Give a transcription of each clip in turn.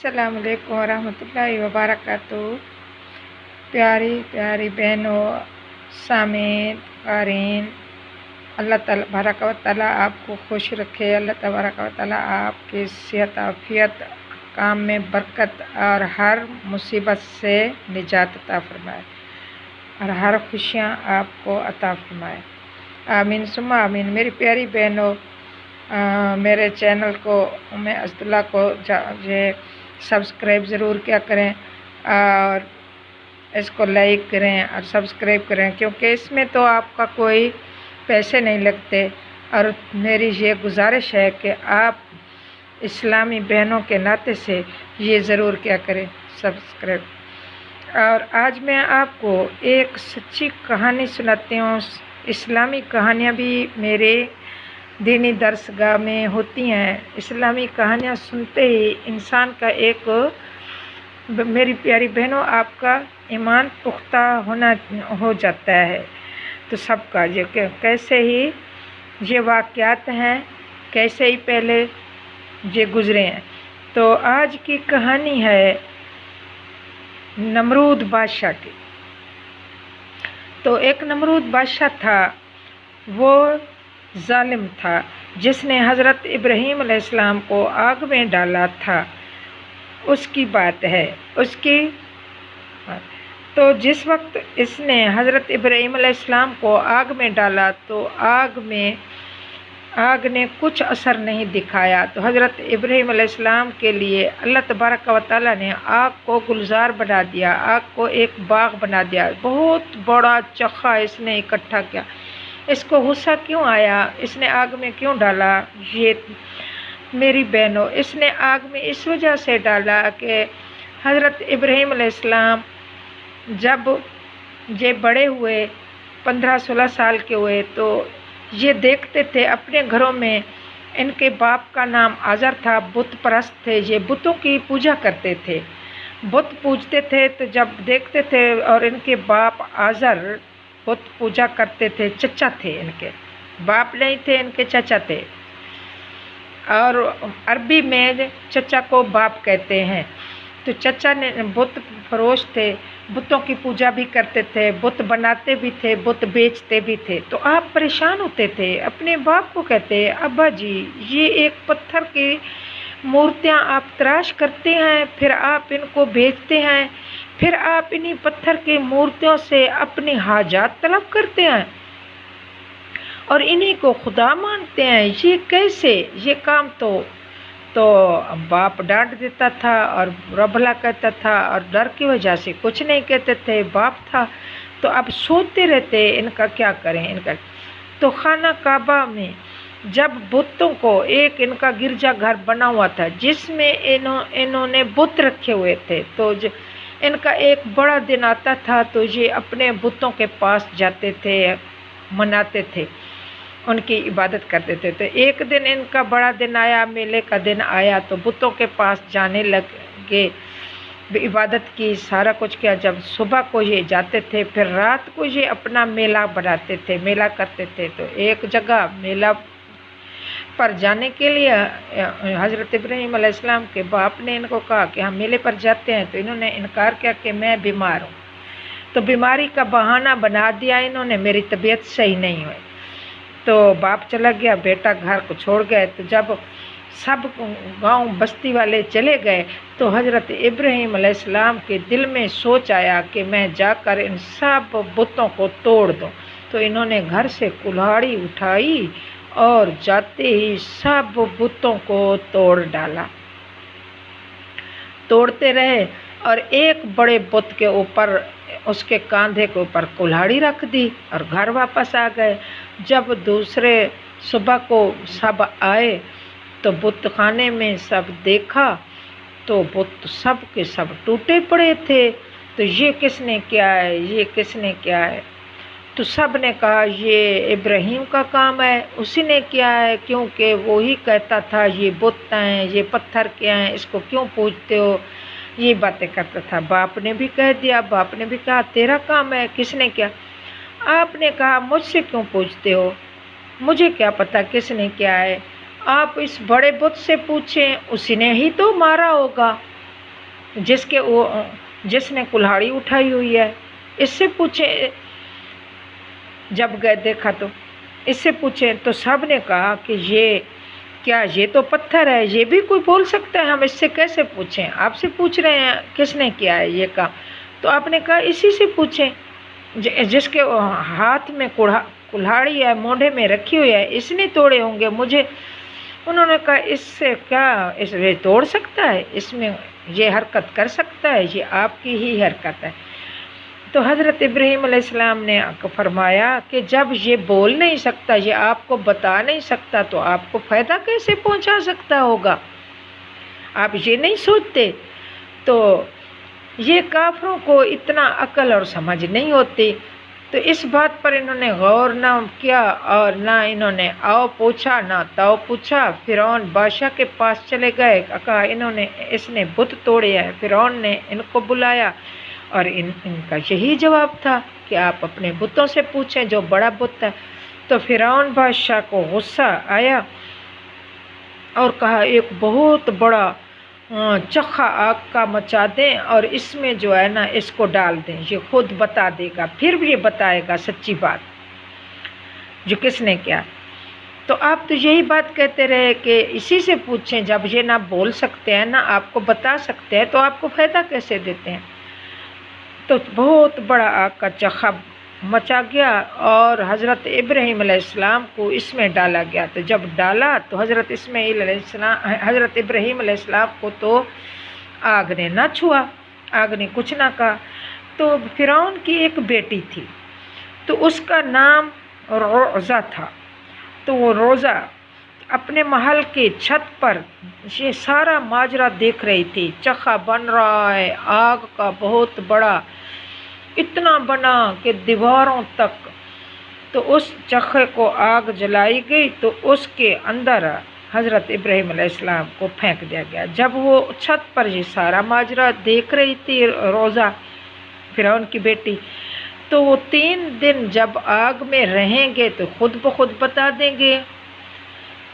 अस्सलाम वालेकुम वरहमतुल्लाहि वबरकातुहू। प्यारी प्यारी बहनों, सामीन, क़ारीन, अल्लाह ताला तबारक व तआला आपको खुश रखे। अल्लाह तबारक व तआला आपकी सेहत आफियत, काम में बरकत और हर मुसीबत से निजात अता फरमाए और हर खुशियाँ आपको अता फरमाए। आमीन सुम्मा आमीन। मेरी प्यारी बहनों, मेरे चैनल को मैं अस्तुल्ला को ये सब्सक्राइब ज़रूर क्या करें और इसको लाइक करें और सब्सक्राइब करें, क्योंकि इसमें तो आपका कोई पैसे नहीं लगते। और मेरी ये गुजारिश है कि आप इस्लामी बहनों के नाते से ये ज़रूर क्या करें सब्सक्राइब। और आज मैं आपको एक सच्ची कहानी सुनाती हूँ। इस्लामी कहानियाँ भी मेरे दीनी दरसगाह में होती हैं। इस्लामी कहानियाँ सुनते ही इंसान का एक, मेरी प्यारी बहनों, आपका ईमान पुख्ता हो जाता है। तो सबका ये कैसे ही ये वाक़यात हैं, कैसे ही पहले ये गुज़रे हैं। तो आज की कहानी है नमरूद बादशाह की। तो एक नमरूद बादशाह था, वो जालिम था, जिसने हज़रत इब्राहीम अलैहिस्सलाम को आग में डाला था। उसकी बात है, उसकी। तो जिस वक्त इसने हज़रत इब्राहीम अलैहिस्सलाम को आग में डाला तो आग ने कुछ असर नहीं दिखाया। तो हज़रत इब्राहीम अलैहिस्सलाम के लिए अल्लाह तबारक व तआला ने आग को गुलजार बना दिया, आग को एक बाग बना दिया। बहुत बड़ा चखा इसने इकट्ठा किया। इसको गुस्सा क्यों आया, इसने आग में क्यों डाला? ये मेरी बहनों, इसने आग में इस वजह से डाला कि हज़रत इब्राहीम अलैहिस्सलाम जब ये बड़े हुए, 15-16 साल के हुए, तो ये देखते थे अपने घरों में, इनके बाप का नाम आज़र था, बुत परस्त थे, ये बुतों की पूजा करते थे, बुत पूजते थे। तो जब देखते थे, और इनके बाप आज़र बुत पूजा करते थे, चचा थे, इनके बाप नहीं थे, इनके चचा थे। और अरबी में चचा को बाप कहते हैं। तो चचा ने बुत फरोश थे, बुतों की पूजा भी करते थे, बुत बनाते भी थे, बुत बेचते भी थे। तो आप परेशान होते थे, अपने बाप को कहते, अब्बा जी ये एक पत्थर की मूर्तियाँ आप तराश करते हैं, फिर आप इनको बेचते हैं, फिर आप इन्हीं पत्थर की मूर्तियों से अपनी हाजात तलब करते हैं और इन्हीं को खुदा मानते हैं। ये कैसे? ये काम तो बाप डांट देता था और बुरा भला कहता था, और डर की वजह से कुछ नहीं कहते थे। बाप था तो अब सोचते रहते इनका क्या करें, इनका। तो खाना काबा में जब बुतों को, एक इनका गिरजा घर बना हुआ था जिसमें इन्होंने बुत रखे हुए थे। तो इनका एक बड़ा दिन आता था तो ये अपने बुतों के पास जाते थे, मनाते थे, उनकी इबादत करते थे। तो एक दिन इनका बड़ा दिन आया, मेले का दिन आया, तो बुतों के पास जाने लगे, इबादत की, सारा कुछ किया। जब सुबह को ये जाते थे, फिर रात को ये अपना मेला बनाते थे, मेला करते थे। तो एक जगह मेला पर जाने के लिए हज़रत इब्राहीम अलैहिस्सलाम के बाप ने इनको कहा कि हम मेले पर जाते हैं। तो इन्होंने इनकार किया कि मैं बीमार हूँ। तो बीमारी का बहाना बना दिया इन्होंने, मेरी तबीयत सही नहीं हुई। तो बाप चला गया, बेटा घर को छोड़ गए। तो जब सब गांव बस्ती वाले चले गए तो हज़रत इब्राहीम अलैहिस्सलाम के दिल में सोच आया कि मैं जाकर इन सब बुतों को तोड़ दूँ। तो इन्होंने घर से कुल्हाड़ी उठाई और जाते ही सब बुतों को तोड़ डाला। तोड़ते रहे और एक बड़े बुत के ऊपर, उसके कंधे के ऊपर कुल्हाड़ी रख दी और घर वापस आ गए। जब दूसरे सुबह को सब आए तो बुत खाने में सब देखा तो बुत सब के सब टूटे पड़े थे। तो ये किसने किया है, ये किसने किया है? तो सब ने कहा ये इब्राहीम का काम है, उसी ने किया है, क्योंकि वो ही कहता था ये बुत हैं, ये पत्थर के हैं, इसको क्यों पूजते हो, ये बातें करता था। बाप ने भी कह दिया, बाप ने भी कहा तेरा काम है, किसने किया? आपने कहा मुझसे क्यों पूछते हो, मुझे क्या पता किसने किया है, आप इस बड़े बुत से पूछें, उसी ने ही तो मारा होगा। जिसने कुल्हाड़ी उठाई हुई है, इससे पूछे। जब गए देखा तो इससे पूछे तो सब ने कहा कि ये तो पत्थर है, ये भी कोई बोल सकता है, हम इससे कैसे पूछें? आपसे पूछ रहे हैं किसने किया है ये काम। तो आपने कहा इसी से पूछें जिसके हाथ में कुल्हाड़ी है, मोढ़े में रखी हुई है, इसने तोड़े होंगे मुझे। उन्होंने कहा इससे क्या ये तोड़ सकता है, इसमें ये हरकत कर सकता है, ये आपकी ही हरकत है। तो हज़रत इब्राहीम अलैहिस्सलाम ने फरमाया कि जब ये बोल नहीं सकता, ये आपको बता नहीं सकता, तो आपको फ़ायदा कैसे पहुंचा सकता होगा? आप ये नहीं सोचते? तो ये काफरों को इतना अक्ल और समझ नहीं होती। तो इस बात पर इन्होंने गौर ना किया और ना इन्होंने आओ पूछा ना ताओ पूछा। फिरौन बादशाह के पास चले गए, कहा इसने बुत तोड़े हैं। फिरौन ने इनको बुलाया और इनका यही जवाब था कि आप अपने बुतों से पूछें जो बड़ा बुत है। तो फिरौन बादशाह को गुस्सा आया और कहा एक बहुत बड़ा चखा आग का मचा दें और इसमें जो है ना इसको डाल दें, ये खुद बता देगा, फिर भी ये बताएगा सच्ची बात जो किसने किया। तो आप तो यही बात कहते रहे कि इसी से पूछें, जब ये ना बोल सकते हैं ना आपको बता सकते हैं, तो आपको फ़ायदा कैसे देते हैं? तो बहुत बड़ा आग का चखा मचा गया और हज़रत इब्राहीम अलैहिस्सलाम को इसमें डाला गया। तो जब डाला तो हज़रत इब्राहीम अलैहिस्सलाम को तो आग ने ना छुआ, आग ने कुछ ना कहा। तो फिरौन की एक बेटी थी, तो उसका नाम रोज़ा था। तो वो रोज़ा अपने महल के छत पर ये सारा माजरा देख रही थी। चखा बन रहा है आग का बहुत बड़ा, इतना बना कि दीवारों तक। तो उस चखे को आग जलाई गई तो उसके अंदर हज़रत इब्राहीम अलैहिस्सलाम को फेंक दिया गया। जब वो छत पर ये सारा माजरा देख रही थी रोज़ा फिरौन की बेटी, तो वो 3 दिन जब आग में रहेंगे तो खुद ब खुद बता देंगे।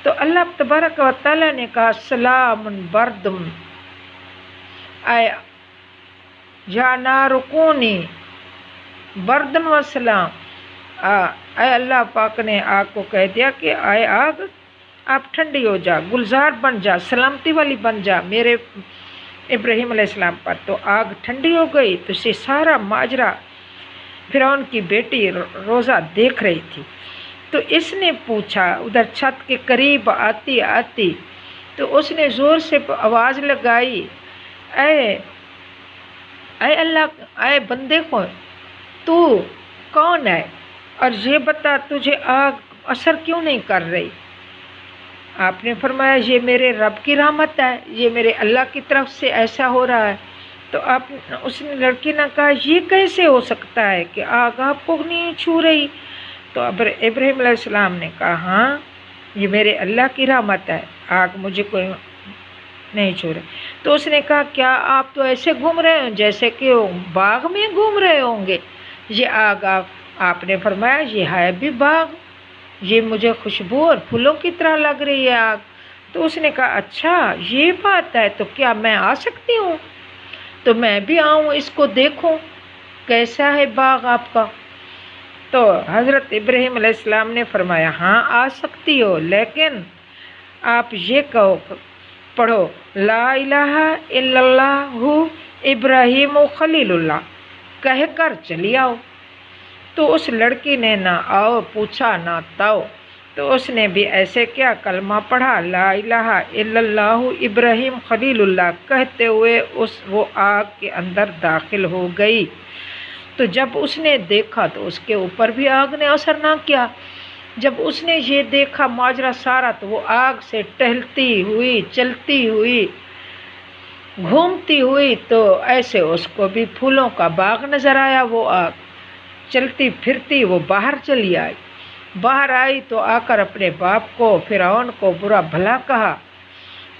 तो अल्लाह तबारक व तआला ने कहा सलामुन बर्दुम आया या नारुकूनी बर्दन व सलाम। अल्लाह पाक ने आग को कह दिया कि आए आग आप ठंडी हो जा, गुलजार बन जा, सलामती वाली बन जा मेरे इब्राहीम अलैहिस्सलाम पर। तो आग ठंडी हो गई। तो ये सारा माजरा फिरौन की बेटी रोज़ा देख रही थी। तो इसने पूछा, उधर छत के करीब आती आती तो उसने ज़ोर से आवाज़ लगाई, ऐ अल्लाह, ऐ बंदे को, तू कौन है और ये बता तुझे आग असर क्यों नहीं कर रही? आपने फरमाया ये मेरे रब की रहमत है, ये मेरे अल्लाह की तरफ से ऐसा हो रहा है। तो उसने लड़की ने कहा ये कैसे हो सकता है कि आग आपको नहीं छू रही? तो अब इब्राहीम अलैहिस्सलाम ने कहा हाँ ये मेरे अल्लाह की रहमत है, आग मुझे कोई नहीं छू रही। तो उसने कहा क्या आप तो ऐसे घूम रहे हो जैसे कि बाग में घूम रहे होंगे, ये आग आपने फरमाया ये है भी बाग, ये मुझे खुशबू और फूलों की तरह लग रही है आग। तो उसने कहा अच्छा ये बात है, तो क्या मैं आ सकती हूँ? तो मैं भी आऊँ इसको देखूँ कैसा है बाग आपका? तो हज़रत इब्राहीम अलैहिस्सलाम ने फरमाया हाँ आ सकती हो, लेकिन आप ये कहो पढ़ो ला इलाहा इल्लल्लाहु इब्राहीम खलीलुल्लाह कह कर चली आओ। तो उस लड़की ने ना आओ पूछा ना ताओ, तो उसने भी ऐसे क्या कलमा पढ़ा ला इलाहा इल्लल्लाहु इब्राहीम खलीलुल्लाह कहते हुए वो आग के अंदर दाखिल हो गई। तो जब उसने देखा तो उसके ऊपर भी आग ने असर ना किया। जब उसने ये देखा माजरा सारा, तो वो आग से टहलती हुई चलती हुई घूमती हुई, तो ऐसे उसको भी फूलों का बाग नज़र आया। वो आग चलती फिरती वो बाहर चली आई। बाहर आई तो आकर अपने बाप को फिरौन को बुरा भला कहा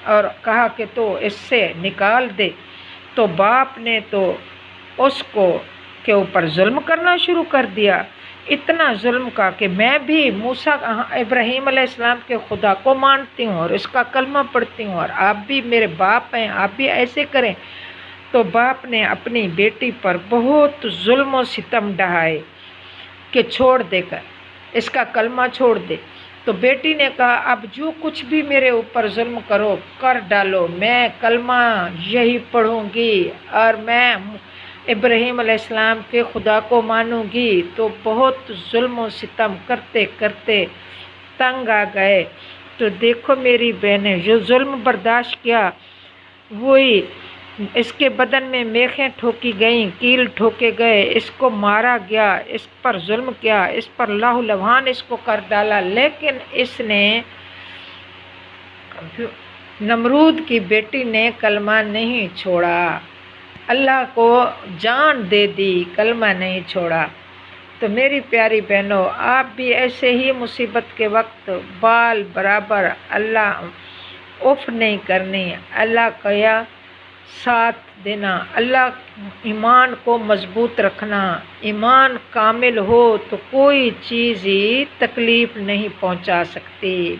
और कहा कि तो इससे निकाल दे। तो बाप ने तो उसको के ऊपर जुल्म करना शुरू कर दिया, इतना जुल्म का कि मैं भी मूसा इब्राहीम अलैहिस्सलाम के खुदा को मानती हूँ और इसका कलमा पढ़ती हूँ और आप भी मेरे बाप हैं, आप भी ऐसे करें। تو باپ نے اپنی بیٹی پر بہت ظلم و ستم ڈھائے کہ چھوڑ دے کر اس کا کلمہ چھوڑ دے۔ تو بیٹی نے کہا اب جو کچھ بھی میرے اوپر ظلم کرو کر ڈالو، میں کلمہ یہی پڑھوں گی اور میں ابراہیم علیہ السلام کے خدا کو مانوں گی۔ تو بہت ظلم و ستم کرتے کرتے تنگ آ گئے۔ تو دیکھو میری بہنیں، جو ظلم برداشت کیا وہی اس کے بدن میں میخیں ٹھوکی گئیں، کیل ٹھوکے گئے، اس کو مارا گیا، اس پر ظلم کیا، اس پر لہو لہان اس کو کر ڈالا، لیکن اس نے نمرود کی بیٹی نے کلمہ نہیں چھوڑا، اللہ کو جان دے دی، کلمہ نہیں چھوڑا۔ تو میری پیاری بہنوں، آپ بھی ایسے ہی مصیبت کے وقت بال برابر اللہ اف نہیں کرنی، اللہ کا ساتھ دینا، اللہ ایمان کو مضبوط رکھنا۔ ایمان کامل ہو تو کوئی چیز ہی تکلیف نہیں پہنچا سکتی۔